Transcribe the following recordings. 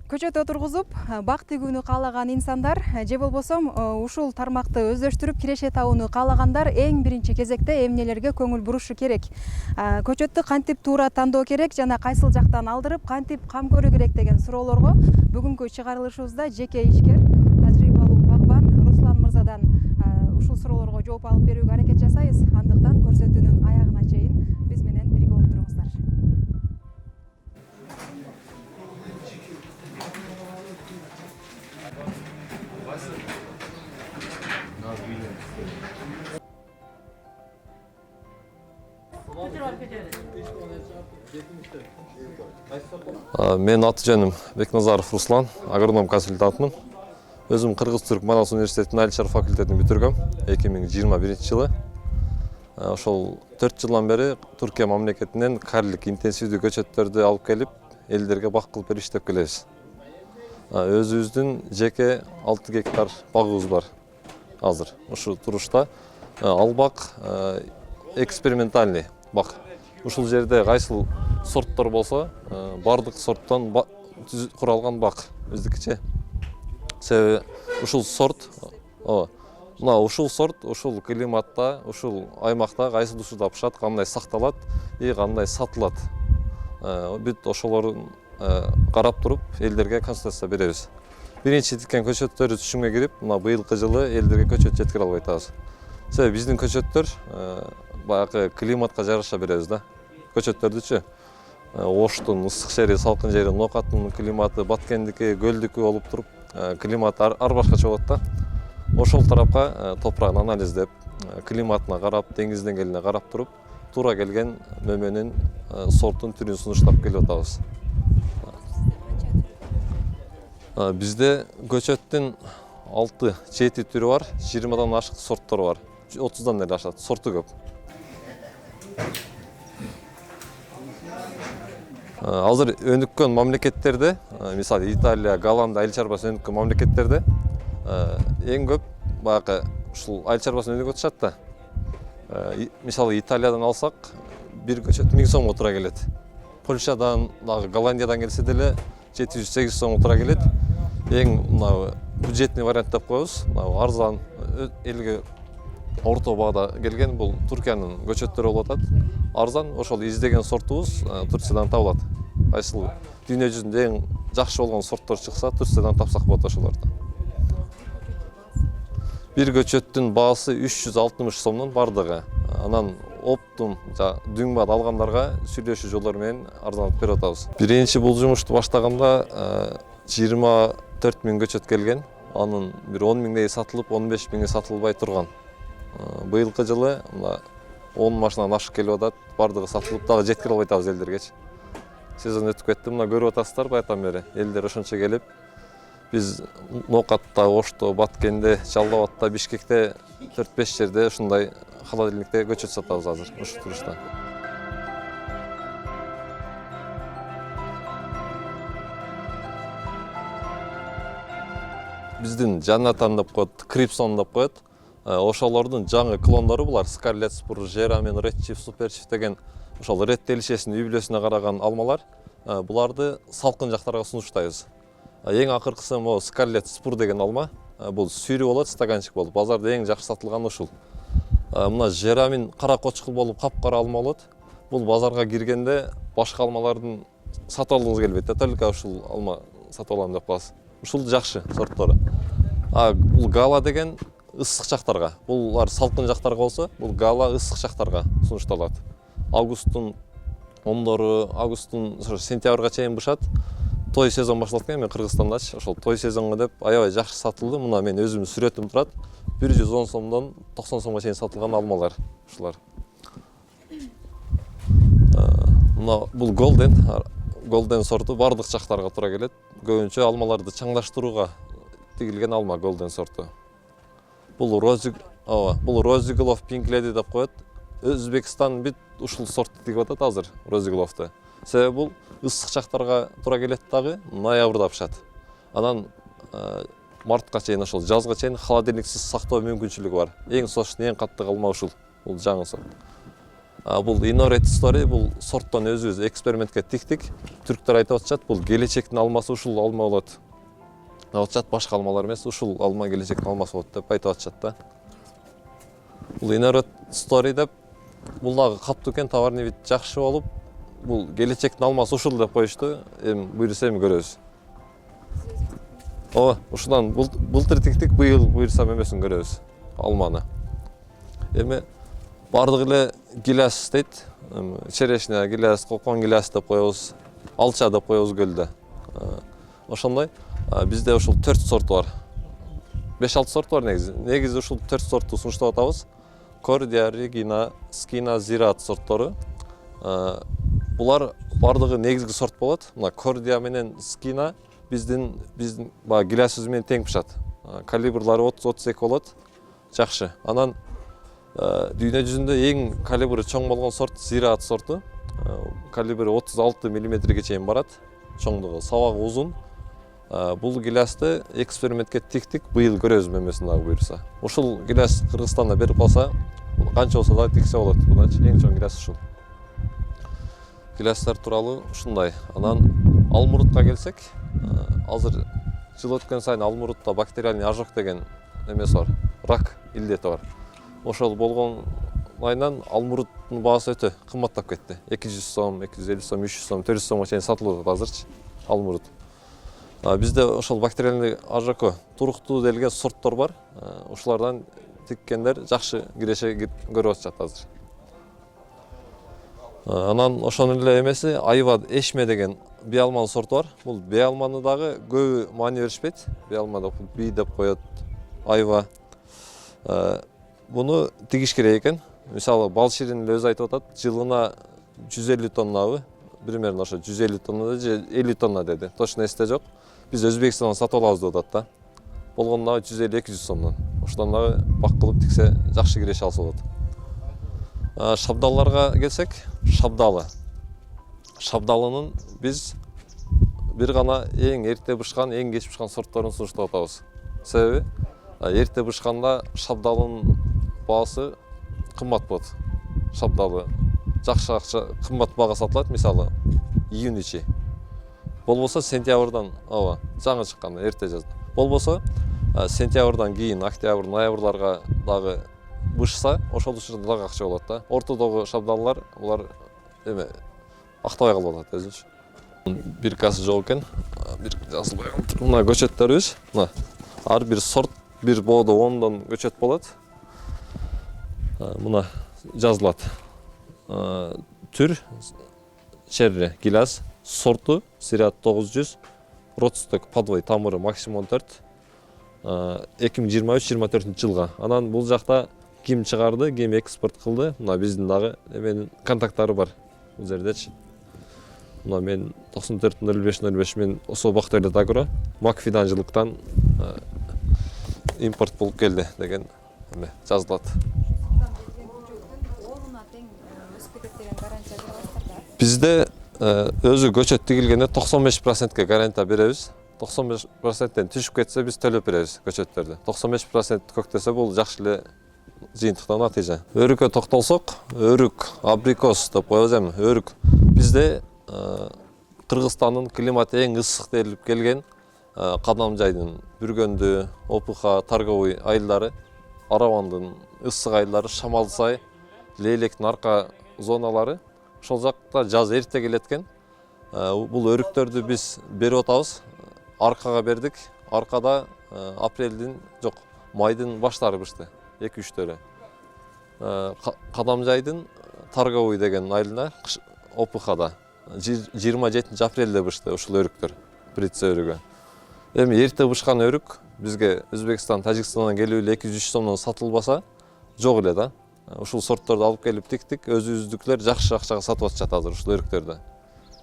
Көчөт отургузуп, бак тигүүнү каалаган инсандар же болбосо ушул тармакты өздөштүрүп киреше табууну каалагандар эң биринчи кезекте эмнелерге көңүл бурушу керек. Көчөттү кантип туура тандоо керек жана кайсыл жактан алдырып, кантип кам көрүү керек деген суроолорго бүгүнкү чыгарылышыбызда жеке ишкер, тажрыйбалуу багбан Руслан мырзадан ушул суроолорго жооп алып берүүгө аракет жасайбыз. Андыктан көрсөтүүнүн аягына чейин биз менен бирге болуп туруңуздар. Мен аты жөнүм Бекназаров Руслан, агроном консультантмын. Өзүм Кыргыз-Түрк Манас университетинин айыл чарба факультетин бүтүргөм 2021-жылы. Ошол 4 жылдан бери Түркия мамлекетинен карлик интенсивдүү көчөттөрдү алып келип, элдерге бак кылып берип иштеп келебиз. Өзүбүздүн жеке 6 гектар багыбыз бар азыр. Ушул турушта ал бак экспериментальный бак. Ушул жерде кайсыл сорттор болсо, бардык сорттон куралган бак биздикиче. Себеби ушул сорт, ушул сорт ушул климатта, ушул аймакта кайсы учурда пышат, кандай сакталат и кандай сатылат. Бүт ошолорун карап туруп элдерге консультация беребиз. Биринчи тиккен көчөттөр түшүмгө кирип, быйылкы жылы элдерге көчөт жеткире албай атабыз. Себеби биздин көчөттөр баягы климатка жараша беребиз да. Көчөттөрдүчү Оштун ысык жери, салкын жери, Нокаттын климаты, Баткендики, Көлдүкү болуп туруп, климат ар башкача болот да. Ошол тарапка топурагын анализдеп, климатына карап, деңиз деңгээлине карап туруп, туура келген мөмөнүн сортун түрүн сунуштап келип атабыз. Бизде көчөттүн 6-7 түрү бар, 20дан ашык сорттору бар. 30дан эле ашат, сорту көп. Азыр өнүккөн мамлекеттерде, мисалы Италия, Голландия айыл чарбасы өнүккөн мамлекеттерде эң көп баягы ушул айыл чарбасын өнүгүп атышат да. Мисалы Италиядан алсак, бир көчөт 1000 сомго туура келет. Польшадан, Голландиядан келсе деле 700-800 сомго туура келет. Эң бюджетный вариант деп коебуз. Арзан элге орто баада келген бул Туркиянын көчөттөрү болуп атат. Арзан ошол издеген сортубуз Турциядан табылат. Кайсыл дүйнө жүзүндө эң жакшы болгон сорттор чыкса, Турциядан тапсак болот ошолорду. Бир көчөттүн баасы 360 сомдон бардыгы. Анан оптум, дүң-баат алгандарга сүйлөшүү жолдору менен арзандатып берип атабыз. Биринчи бул жумушту баштаганда 24 000 көчөт келген. Анын бир 10 000дей сатылып, 15 000ге сатылбай турган. Быйылкы жылы 10 машинадан ашык келип атат, бардыгы сатылып, дагы жеткире албай атабыз элдерге. Сезон өтүп кетти, көрүп атасыздар баягыдан бери. Элдер ошончо келип, биз Нокатта, Ошто, Баткенде, Жалал Абадта, Бишкекте 4-5 жерде ушундай холодильникте көчөт сатабыз азыр ушул турушта. Биздин Жанатан деп коет, Крипсон деп коет. Ошолордун жаңы клондору булар. Скарлет Спур, Жерамин, Редчиф, Суперчиф деген ошол ред делишесинин үй-бүлөсүнө караган алмалар. Буларды салкын жактарга сунуштайбыз. Эң акыркысы могу Скарлет Спур деген алма. Бул сүйрү болот, стаканчык болуп. Базарда эң жакшы сатылган ушул. Мына Жерамин кара кочкул болуп, капкара алма болот. Бул базарга киргенде башка алмалардын сатып алгыңыз келбейт да, только ушул алма сатып алам деп каласыз. Ушул жакшы сорттору. Бул Гала деген ысык жактарга. Булар салкын жактарга болсо, бул Гала ысык жактарга сунушталат. Августтун 10-дору, августтун сентябрга чейин бышат. Той сезон башталат экен, мен Кыргызстандачы. Ошол той сезонго деп аябай жакшы сатылды. Мына мен өзүмдүн сүрөтүм турат. 110 сомдон 90 сомго чейин сатылган алмалар ушулар. Мына бул Golden сорту бардык жактарга туура келет. Көбүнчө алмаларды чаңдаштырууга тигилген алма Golden сорту. Бул Розиглов Pink Lady деп коет. Өзбекстан бүт ушул сорту тигип атат азыр Розигловду. Себеби бул ысык жактарга туура келет дагы, ноябрда пышат. Анан мартка чейин, ошол жазга чейин холодильниксиз сактоо мүмкүнчүлүгү бар. Эң сочный, эң каттык алма ушул. Бул жаңы сорт. Бул Innored Story, бул сорттон өзүбүз экспериментке тиктик. Түрктөр айтып атышат, бул келечектин алмасы ушул алма болот. Атышат, башка алмалар эмес, ушул алма келечектин алмасы болот деп айтып атышат да. Бул Innored Story деп, бул дагы каптуу экен, товарный вид жакшы болуп, бул келечектин алмасы ушул деп коюшту. Эми буйруса эми көрөбүз. Ушудан былтыр тиктик, быйыл буйруса эмесин көрөбүз, алманы. Эми бардык эле гиляс дейт. Черешня гиляс, кокон гиляс деп коебуз, алча деп коебуз гөлдө. Ошондой бизде ушул 4 сорт бар. 5-6 сорт бар негизи. Негизи ушул 4 сортту сунуштап атабыз. Кордия, Регина, Скина, Зираат сорттору. Булар бардыгы негизги сорт болот. Мына Кордия менен Скина биздин баягы гилясыбыз менен тең пышат. Калибрлары 30-32 болот. Жакшы. Анан дүйнө жүзүндө эң калибри чоң болгон сорт Зираат сорту. Калибри 36 мм чейин барат. Чоңдугу, сабагы узун. Бул гилясты экспериментке тиктик, быйыл көрөбүз мемесин дагы буйруса. Ушул гиляс Кыргызстанда берип калса, канча болсо да тиксе болот. Мыначы эң чоң гиляс ушул. Гилястар тууралуу ушундай. Анан алмурутка келсек, азыр жыл өткөн сайын алмурутта бактериальный ожог деген эмеси бар. Рак илдети бар. Ошол болгонайынан алмуруттун баасы өтө кымбаттап кетти. 200 сом, 250 сом, 300 сом, 400 сомго чейин сатылып атат азырчы алмурут. Бизде ошол бактериальный ожогко туруктуу делген сорттор бар. Ушулардан тиккендер жакшы киреше көрүп атышат азыр. Анан ошонун эле эмеси айва эшме деген биалманын сорту бар. Бул биалманы дагы көбү маани беришпейт. Биалмада би деп коет, айва. Буну тигиш керек экен. Мисалы, Балширин өзү айтып атат, жылына 150 тоннабы, примерно ошо 150 тонна же 50 тонна деди. Точно эсте жок. Биз Өзбекстандан сатып алабыз деп атат да. Болгондо 150-200 сомдон. Ошондон дагы бак кылып тиксе жакшы киреше алса болот. Шабдалларга келсек, Шабдалынын биз бир гана эң эрте бышкан, эң кеч бышкан сортторун сунуштап атабыз. Себеби эрте бышканда шабдалынын баасы кымбат болот. Шабдалы жакшы кымбат баага сатылат, мисалы июнь ичи. Болбосо сентябрдан, жаңы чыкканда эрте жазда. Болбосо сентябрдан кийин, октябрь, ноябрларга дагы бышса, ошол учурда дагы акча болот да. Ортодогу шабдаллар булар эме актабай калып атат өзүнчө. Бир касы жок экен. Бир жазылбай калды. Мына көчөттөрүбүз. Мына ар бир сорт бир боодо 10 көчөт болот. Мына жазылат. Түр черри гиляс, сорту Зираат 900, родсток подвой тамыры максимум 14. 2023-24 жылга. Анан бул жакта ким чыгарды, ким экспорт кылды. Мына биздин дагы менин контакттары бар бул жердечи. Мына мен 94-05-05 мен Осо Бактыйлы Агро Макфидан жылыктан импорт болуп келди деген жазылат. Бизде өзү көчөт тигилгенде 95%ке гарантия беребиз. 95%тен түшүп кетсе биз төлөп беребиз көчөттөрдү. 95% көктөсө бул жакшы эле жыйынтыктан натыйжа. Өрүккө токтолсок, өрүк, абрикос деп коебуз эми. Өрүк бизде Кыргызстандын климаты эң ысык делип келген Кадамжайдын, Бүргөндү, Опуха, Торговый айылдары, Аравандын ысык айылдары, Шамалсай, Лейлектин арка зоналары. Ошол жакта жаз эрте келет экен. Бул өрүктөрдү биз берип атабыз. Аркага бердик. Аркада апрелдин, жок, майдын баштары бышты. 2-3-төрү. Кадамжайдын Торговый деген айылына Опухада 27 апрелде бышты ушул өрүктөр. Прица өрүгү. Эми эрте бышкан өрүк бизге Өзбекстан, Тажикстандан келип эле 200-300 сомдон сатылбаса жок эле да. Ушул сортторду алып келип тиктик, өзүбүздүклөр жакшы акчага сатып атышат азыр ушул өрүктөрдү.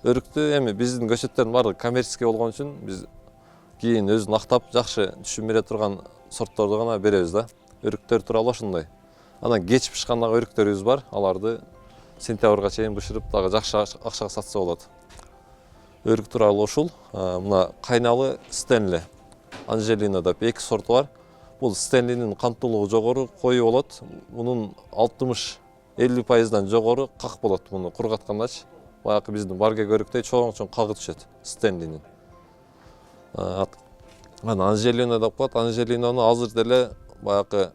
Өрүктү эми биздин көчөттөрдүн баары коммерческий болгон үчүн биз кийин өзүн актап жакшы түшүм бере турган сортторду гана беребиз да. Өрүктөр тууралуу ошондой. Анан кеч бышкандагы өрүктөрүбүз бар, аларды сентябрга чейин бышырып дагы жакшы акчага сатса болот. Өрүк тууралуу ушул. Мына кайналы Стенли, Анжелина деп 2 сорту бар. Бул Стенлинин канттуулугу жогору, кою болот. Мунун 60 50%-дан жогору как болот муну кургаткандачы. Баягы биздин барге көрүктөй чоң кагы түшөт Стенлинин. Анжелина деп коет. Анжелинаны азыр деле баягы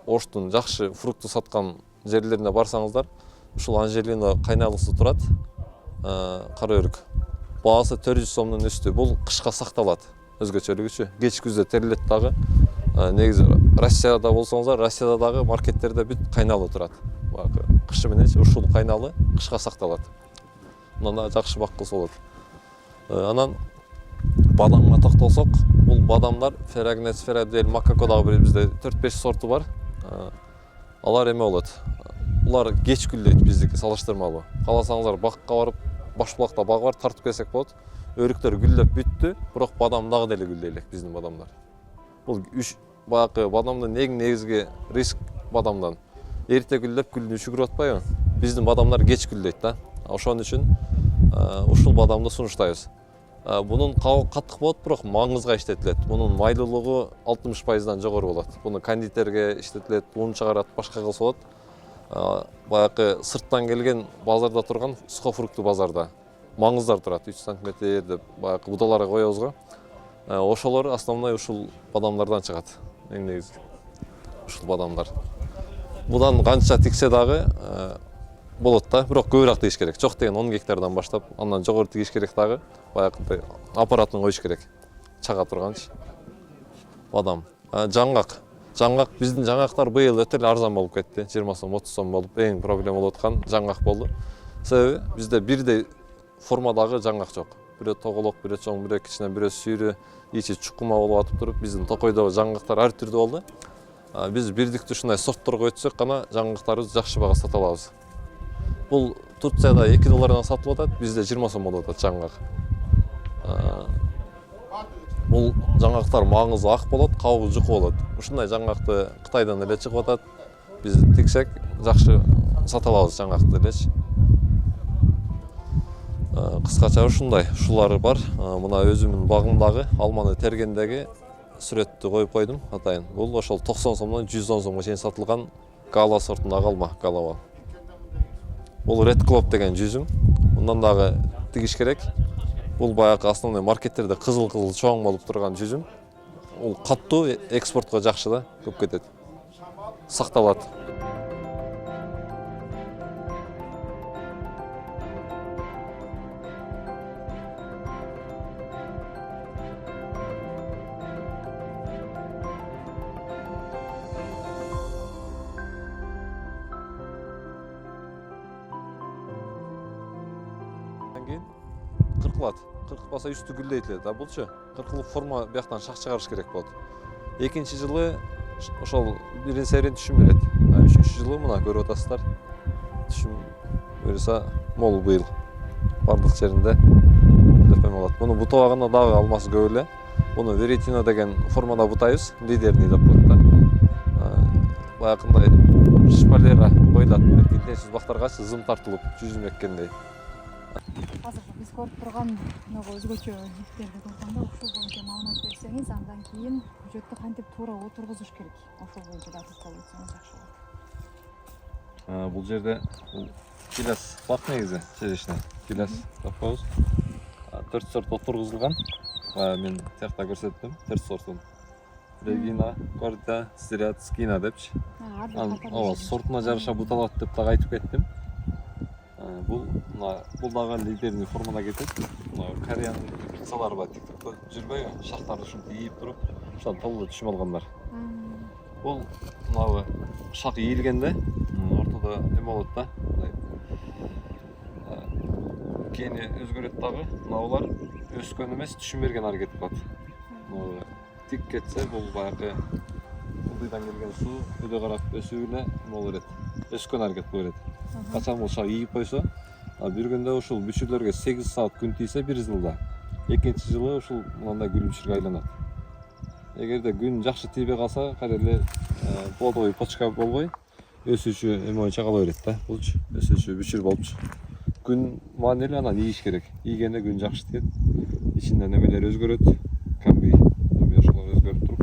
Оштун жакшы фрукту саткан жерлерине барсаңыздар, ушул Анжелина кайналысы турат. Кара өрүк. Баасы 400 сомдун үстү. Бул кышка сакталат. Өзгөчөлүгүчү. Кеч күздө терилет дагы. Негизи Россияда болсоңуздар, Россияда дагы маркеттерде бүт кайналы турат. Баягы кышы менен ушул кайналы кышка сакталат. Мына жакшы бак кылса болот. Анан бадамга токтолсок, бул бадамдар Feragnes, Ferradell, Makako дагы бизде 4-5 сорту бар. Алар эме болот. Булар кеч гүлдөйт биздики салыштырмалуу. Каласаңыздар бакка барып, Башбулакта баг бар, тартып келсек болот. Өрүктөр гүлдөп бүттү, бирок бадам дагы деле гүлдөй элек биздин бадамдар. Бул баягы бадамдын эң негизги риск бадамдан. Эрте гүлдөп гүлдүн үшүгүрүп атпайбы? Биздин бадамдар кеч гүлдөйт да. Ошон үчүн ушул бадамды сунуштайбыз. Бунун кабыгы каттык болот, бирок маңызга иштетилет. Бунун майлуулугу 60%дан жогору болот. Буну кондитерге иштетилет, ун чыгарат, башка кылса болот. Баягы сырттан келген базарда турган сухофрукту базарда маңыздар турат, 3 см деп баягы будаларга коебуз го. Ошолор основной ушул бадамдардан чыгат. Эң негизи ушул бадамдар. Будан канча тиксе дагы болот да, бирок көбүрөөк тийиш керек. Жок деген 10 гектардан баштап, андан жогору тийиш керек дагы. Баягы аппаратын коюш керек. Чага турганчы. Бадам. Жаңгак биздин жаңгактар быйыл өтө эле арзан болуп кетти. 20 сом, 30 сом болуп, эң проблема болуп аткан жаңгак болду. Себеби бизде бирдей формадагы жаңгак жок. Бирөө тоголок, бирөө чоң, бирөө кичине, бирөө сүйрү, ичи чукума болуп атып туруп, биздин Токойдо жаңгактар ар түрдүү болду. Биз бирдиктүү ушундай сортторго өтсөк гана жаңгактарыбыз жакшы бага сата алабыз. Бул Турцияда 2 доллардан сатылып атат, бизде 20 сом болуп атат жаңгак. Бул жаңгактар маңызы ак болот, кабыгы жуку болот. Ушундай жаңгакты Кытайдан эле чыгып атат. Биз тиксек жакшы сата алабыз жаңгакты элечи. Кыскача ушундай, ушулары бар. Мына өзүмдүн багымдагы алманы тергендеги сүрөттү коюп койдум атайын. Бул ошол 90 сомдон 110 сомго чейин сатылган гала сортундагы алма, галава. Бул Red Club деген жүзүм. Мындан дагы тигиш керек. Бул баягы основной маркеттерде кызыл чоң болуп турган жүзүм. Ул каттуу, экспортко жакшы да, көп кетет. Сакталат. Кыркылат. Кыркылбаса үстү гүлдөйт эле да, булчу. Кыркылып форма бияктан шак чыгарыш керек болот. Экинчи жылы ошол бирин серин түшүм берет. Үчүнчү жылы мына көрүп атасыздар. Түшүм берсе мол быйыл. Бардык жеринде деп болот. Муну бутабагында дагы алмасы көп эле. Муну Веретино деген формада бутайбыз, лидерный деп коет да. Баягындай шпалера коюлат, интенсив бактаргачы зым тартылып жүзүм эккендей. Азыр биз көрүп турган мынагы өзгөчө жиптерди көргөндө ушул боюнча маалымат берсеңиз, андан кийин көчөттү кантип туура отургузуш керек? Ошол боюнча да токтолуп өтсөңүз жакшы болот. Бул жерде гиляс бак негизи черешня. Гиляс деп коебуз. 4 сорт отургузулган. Мен тиякта көрсөттүм 4 сортун. Регина, Корда, Сират, Скина депчи. Сортуна жараша буталат деп дагы айтып кеттим. Бул дагы лидерный формада кетет. Кореянын кырсалары бар, тиктокто жүрбөйбү? Шактарды ушинтип ийип туруп, ушан толуу түшүм алгандар. Бул мынабы шак ийилгенде ортодо эме болот да. Кийини өзгөрөт дагы. Мыналар өскөн эмес, түшүм берген аракет кылат. Тик кетсе бул баягы ылдыйдан келген суу өйдө карап өсүп эле боло берет. Өскөн аракет кыла берет. Качан бул шак ийип койсо, бир күндө ушул бүчүрлөргө 8 саат күн тийсе 1 жылда. Экинчи жылы ушул мындай гүл бүчүргө айланат. Эгерде күн жакшы тийбей калса, кайра эле плодовый почка болбой, өсүүчү эме боюнча кала берет да. Булчу өсүүчү бүчүр болупчу. Күн маанилүү, анан ийиш керек. Ийгенде күн жакшы тиет. Ичинен эмелер өзгөрөт. Камби ошолор өзгөрүп туруп.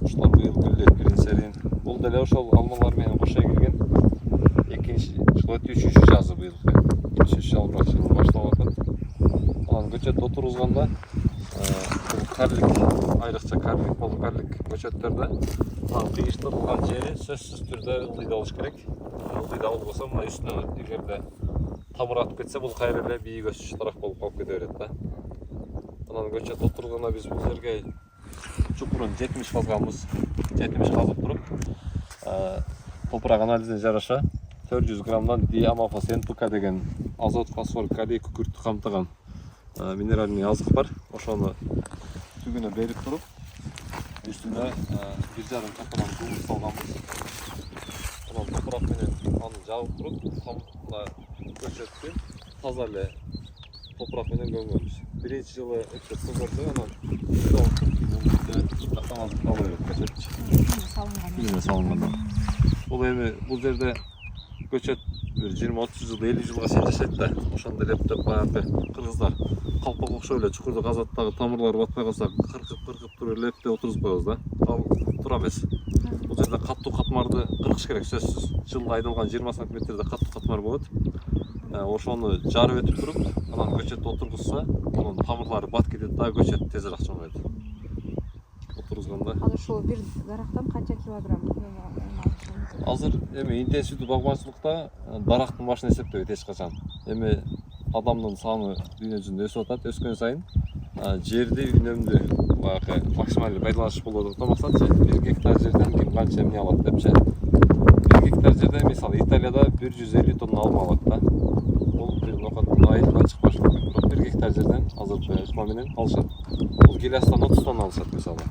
Ушулар быйыл гүлдөйт бирин серин. Бул деле ошол алмалар менен кошо жыл өтүп үшүнчү жазы быйылкы. Үшүнчү жалбырак жылы башталып атат. Анан көчөт отургузганда бул карлик, айрыкча карлик, бул карлик көчөттөрдө кыйыштырылган жери сөзсүз түрдө ылдый болуш керек. Ылдый болбосо мына үстүнө эгерде тамыр атып кетсе, бул кайра эле бийик өсүш тарак болуп калып кете берет да. Анан көчөт отурганда биз бул жерге чукурун 70 казганбыз. 70 казып туруп, топурак анализине жараша 400 граммдан диамофос НПК деген азот, фосфор, калий, күкүрттү камтыган минеральный азык бар. Ошону түгүнө берип туруп, үстүнө 1,5 капалан кумур салганбыз. Анан топурак менен аны жабып туруп, мына көчөттү таза эле топурак менен көмгөнбүз. Биринчи жылы өтө сыгырды, анан түгүнө салынганда. Бул эми бул жерде көчөт бир 20-30 жыл, 50 жылга чейин жашайт да. Ошондо эле эптеп баягы кыргыздар калпак окшоп эле чукурду казат дагы тамырлары батпай калса кыркып туруп эле эптеп отургузуп коебуз да. Ал туура эмес. Бул жерде каттуу катмарды кыркыш керек сөзсүз. Жылда айдалган 20 сантиметрде каттуу катмар болот. Ошону жарып өтүп туруп, анан көчөт отургузса, анын тамырлары бат кетет да, көчөт тезирээк чоңойт. Отургузганда. Ал ушул бир дарактан канча килограмм? Азыр эми интенсивдүү багбанчылыкта дарактын башын эсептебейт эч качан. Эми адамдын саны дүйнө жүзүндө өсүп атат, өскөн сайын жерди үнөмдүү баягы максималдуу пайдаланыш болот да максатчы. 1 гектар жерден ким канча эмне алат депчи. 1 гектар жерде мисалы Италияда 150 тонна алма алат да. Бул бир нокаттын айынан чыкпашы мүмкүн. Бирок 1 гектар жерден азыркы ыкма менен алышат. Бул келястан 30 тонна алышат мисалы.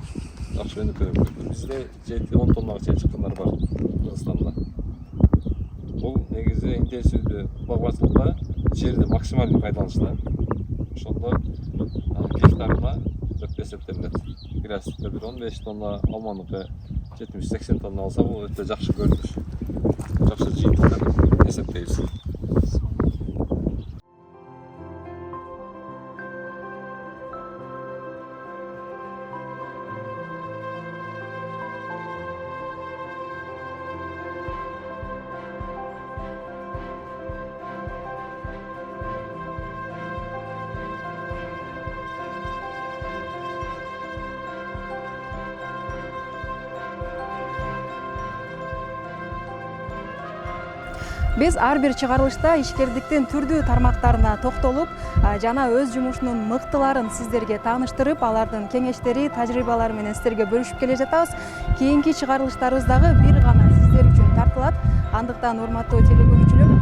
Жакшы өнүккөн. Бизде 7-10 тоннага чейин чыккандар бар Кыргызстанда. Бул негизи интенсивдүү багбанчылыкта жерди максималдуу пайдаланышта. Ошондо гектарына деп эсептелинет. Келястыкта бир 15 тонна, алманыкы 70-80 тонна алса, бул өтө жакшы көрүнүш. Жакшы жыйынтыктар эсептейбиз. Биз ар бир чыгарылышта ишкердиктин түрдүү тармактарына токтолуп, жана өз жумушунун мыктыларын сиздерге тааныштырып, алардын кеңештери, тажрыйбалары менен сиздерге бөлүшүп келе жатабыз. Кийинки чыгарылыштарыбыз дагы бир гана сиздер үчүн тартылат. Андыктан урматтуу телекөрүүчүлөр,